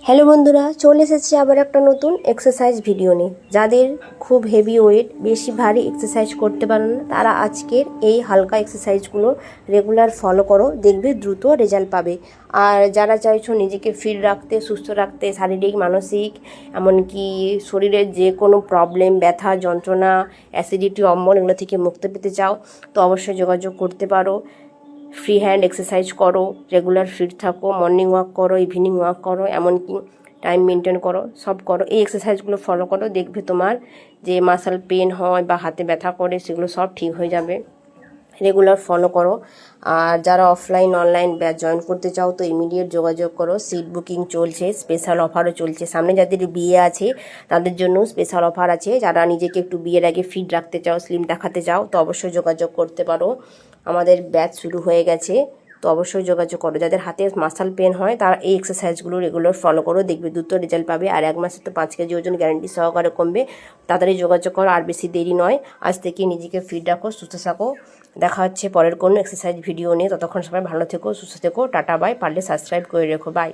Hello বন্ধুরা, চলে এসেছি আবার একটা নতুন এক্সারসাইজ ভিডিও নিয়ে। যাদের খুব হেভি ওয়েট, বেশি ভারী এক্সারসাইজ করতে পারো না, তারা আজকের এই হালকা এক্সারসাইজগুলো রেগুলার ফলো করো, দেখবে দ্রুত রেজাল্ট পাবে। আর যারা চাইছো নিজেকে ফিট রাখতে, সুস্থ রাখতে, শারীরিক মানসিক এমনকি শরীরের যে কোনো প্রবলেম, ব্যথা যন্ত্রণা, অ্যাসিডিটি, অম্বল এগুলো থেকে মুক্তি পেতে চাও, তো অবশ্যই যোগাযোগ করতে পারো। ফ্রি হ্যান্ড এক্সারসাইজ করো, রেগুলার ফিট থাকো, মর্নিং ওয়াক করো, ইভিনিং ওয়াক করো, এমনকি টাইম মেনটেন করো, সব করো। এই এক্সারসাইজগুলো ফলো করো, দেখবে তোমার যে মাসল পেন হয় বা হাতে ব্যথা করে সেগুলো সব ঠিক হয়ে যাবে। রেগুলার ফলো করো। আর যারা অফলাইন অনলাইন ব্যাচ জয়েন করতে চাও তো ইমিডিয়েট যোগাযোগ করো। সিট বুকিং চলছে, স্পেশাল অফারও চলছে। সামনে যাদের বিয়ে আছে তাদের জন্য স্পেশাল অফার আছে। যারা নিজেকে একটু বিয়ের আগে ফিট রাখতে চাও, স্লিম দেখাতে চাও, তো অবশ্যই যোগাযোগ করতে পারো। আমাদের ব্যাচ শুরু হয়ে গেছে, তো অবশ্যই যোগাযোগ করো। যাদের হাতে মাসল পেন হয় তারা এই এক্সারসাইজগুলো রেগুলার ফলো করো, দেখবে দ্রুত রেজাল্ট পাবে। আর 1 মাসে তো 5 কেজি ওজন গ্যারান্টি সহকারে কমবে। তাড়াতাড়ি যোগাযোগ করো, আর বেশি দেরি নয়। আজ থেকে নিজেকে ফিট রাখো, সুস্থ থাকো। দেখা হচ্ছে পরের কোনো এক্সারসাইজ ভিডিও নিয়ে। ততক্ষণ সবাই ভালো থেকো, সুস্থ থেকো। Tata bye. পারলে সাবস্ক্রাইব করে রেখো। বাই।